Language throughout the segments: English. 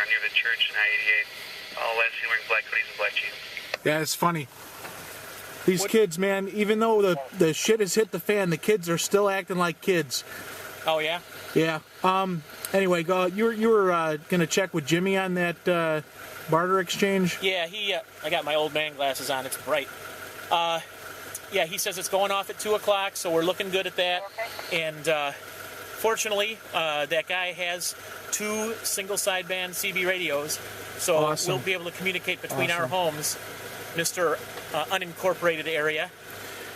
near the church in I-88. All Wesley wearing black hoodies and black jeans. Yeah, it's funny. These kids, man, even though the shit has hit the fan, the kids are still acting like kids. Oh, yeah? Yeah. Anyway, you were going to check with Jimmy on that Barter Exchange? Yeah, I got my old man glasses on. It's bright. Yeah, he says it's going off at 2 o'clock, so we're looking good at that. And fortunately, that guy has 2 single sideband CB radios, so awesome. We'll be able to communicate between our homes, Mr. Unincorporated area,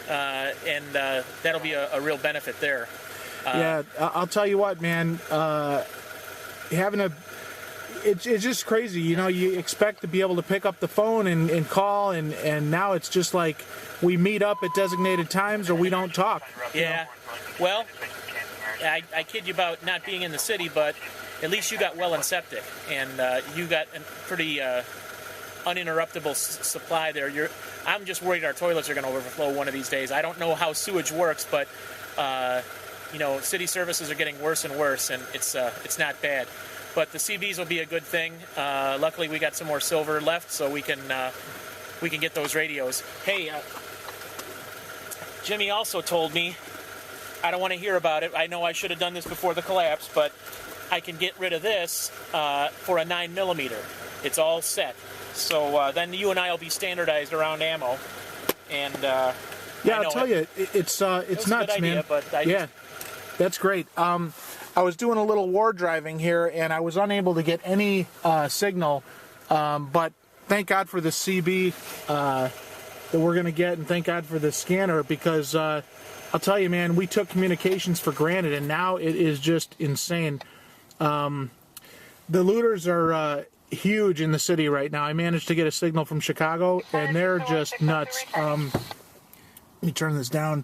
and that'll be a real benefit there. Yeah, I'll tell you what, man. It's just crazy. You know, you expect to be able to pick up the phone and call, and now it's just like we meet up at designated times or we don't talk. Yeah. Well, I kid you about not being in the city, but at least you got well and septic, and you got a pretty uninterruptible supply there. I'm just worried our toilets are going to overflow one of these days. I don't know how sewage works, but you know, city services are getting worse and worse, and it's not bad. But the CBs will be a good thing. Luckily, we got some more silver left, so we can get those radios. Hey, Jimmy also told me, I don't want to hear about it. I know I should have done this before the collapse, but I can get rid of this for a 9mm. It's all set. So then you and I will be standardized around ammo. And yeah, I'll tell you, it's nuts, idea, man. But that's great. I was doing a little war driving here, and I was unable to get any signal, but thank God for the CB that we're going to get, and thank God for the scanner, because I'll tell you, man, we took communications for granted, and now it is just insane. The looters are huge in the city right now. I managed to get a signal from Chicago, and they're just nuts. Let me turn this down.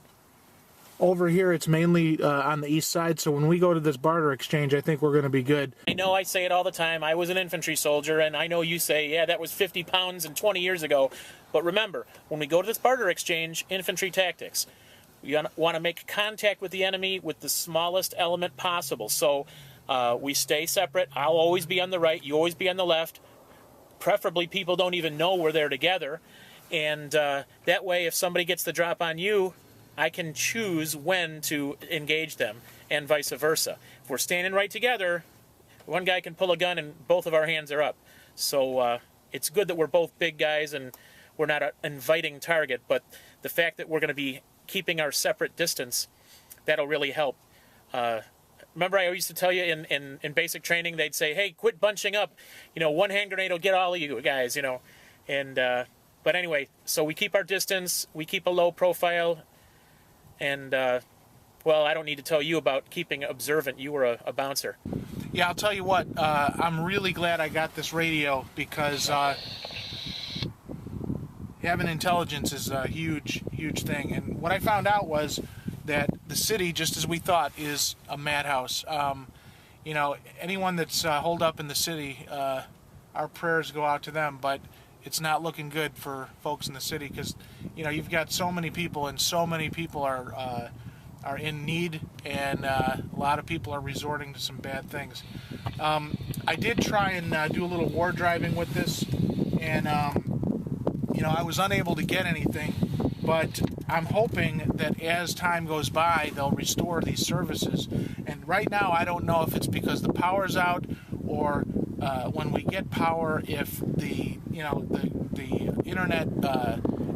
Over here, it's mainly on the east side, so when we go to this barter exchange, I think we're going to be good. I know I say it all the time. I was an infantry soldier, and I know you say, yeah, that was 50 pounds and 20 years ago. But remember, when we go to this barter exchange, infantry tactics, you want to make contact with the enemy with the smallest element possible. So we stay separate. I'll always be on the right. You always be on the left. Preferably, people don't even know we're there together. And that way, if somebody gets the drop on you, I can choose when to engage them, and vice versa. If we're standing right together, one guy can pull a gun and both of our hands are up. So it's good that we're both big guys and we're not an inviting target, but the fact that we're going to be keeping our separate distance, that'll really help. Remember I used to tell you in basic training, they'd say, hey, quit bunching up. You know, one hand grenade will get all of you guys, you know. And but anyway, so we keep our distance, we keep a low profile. And, well, I don't need to tell you about keeping observant. You were a bouncer. Yeah, I'll tell you what. I'm really glad I got this radio, because having intelligence is a huge, huge thing. And what I found out was that the city, just as we thought, is a madhouse. You know, anyone that's holed up in the city, our prayers go out to them. But it's not looking good for folks in the city, because you know, you've got so many people, and so many people are in need, and a lot of people are resorting to some bad things. I did try and do a little war driving with this, and you know, I was unable to get anything, but I'm hoping that as time goes by, they'll restore these services. And right now, I don't know if it's because the power's out, or when we get power, if the internet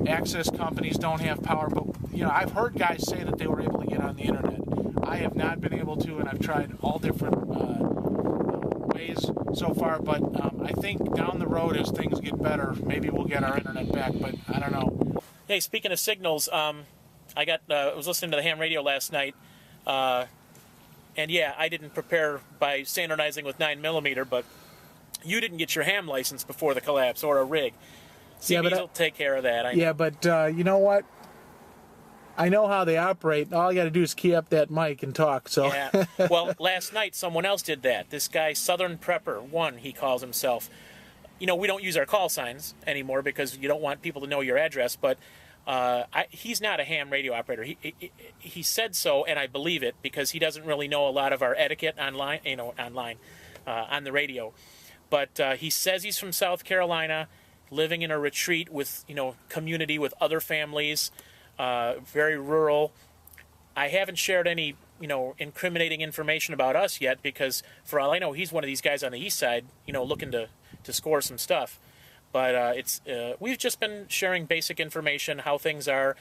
access companies don't have power. But you know, I've heard guys say that they were able to get on the internet. I have not been able to, and I've tried all different ways so far. But I think down the road, as things get better, maybe we'll get our internet back. But I don't know. Hey, speaking of signals, I was listening to the ham radio last night. And yeah, I didn't prepare by standardizing with 9mm, but you didn't get your ham license before the collapse, or a rig. CBs will take care of that. But you know what? I know how they operate. All I got to do is key up that mic and talk. So. Yeah. Well, last night someone else did that. This guy, Southern Prepper 1, he calls himself. You know, we don't use our call signs anymore because you don't want people to know your address, but he's not a ham radio operator. He said so, and I believe it, because he doesn't really know a lot of our etiquette online, on the radio. But he says he's from South Carolina, living in a retreat with, community with other families, very rural. I haven't shared any, incriminating information about us yet because, for all I know, he's one of these guys on the east side, looking to score some stuff. But we've just been sharing basic information, how things are.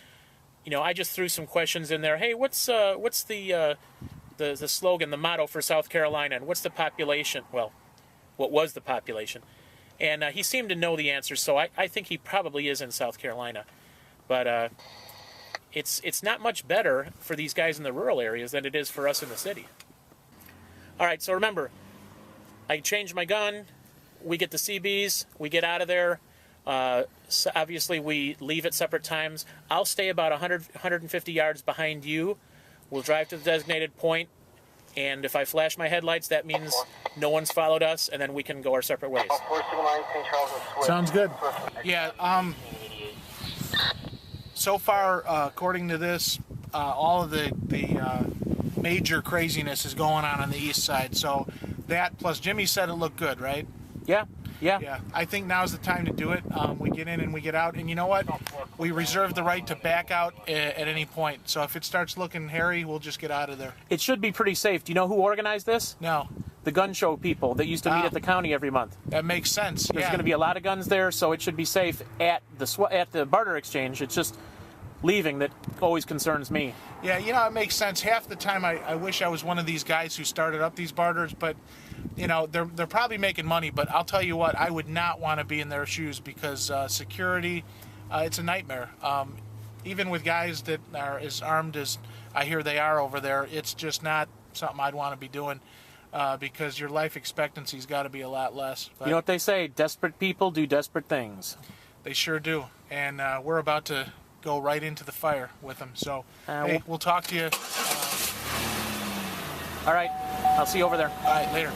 I just threw some questions in there. Hey, what's the slogan, the motto for South Carolina, and what's the population? Well, what was the population? And he seemed to know the answers, so I think he probably is in South Carolina. But it's not much better for these guys in the rural areas than it is for us in the city. All right, so remember, I change my gun, we get the CBs, we get out of there. So obviously, we leave at separate times. I'll stay about 150 yards behind you. We'll drive to the designated point, and if I flash my headlights, that means no one's followed us, and then we can go our separate ways. Sounds good. Yeah, so far, according to this, all of the major craziness is going on the east side. So that, plus Jimmy said it looked good, right? Yeah. I think now's the time to do it. We get in and we get out. And you know what? We reserve the right to back out at any point. So if it starts looking hairy, we'll just get out of there. It should be pretty safe. Do you know who organized this? No. The gun show people that used to meet at the county every month. That makes sense. There's going to be a lot of guns there, so it should be safe at the Barter Exchange. It's just leaving that always concerns me. Yeah, it makes sense. Half the time I wish I was one of these guys who started up these barters, but they're probably making money. But I'll tell you what, I would not want to be in their shoes because security, it's a nightmare. Even with guys that are as armed as I hear they are over there, it's just not something I'd want to be doing because your life expectancy's got to be a lot less. But you know what they say, desperate people do desperate things. They sure do. And we're about to go right into the fire with them. So, hey, we'll talk to you. All right. I'll see you over there. All right, later.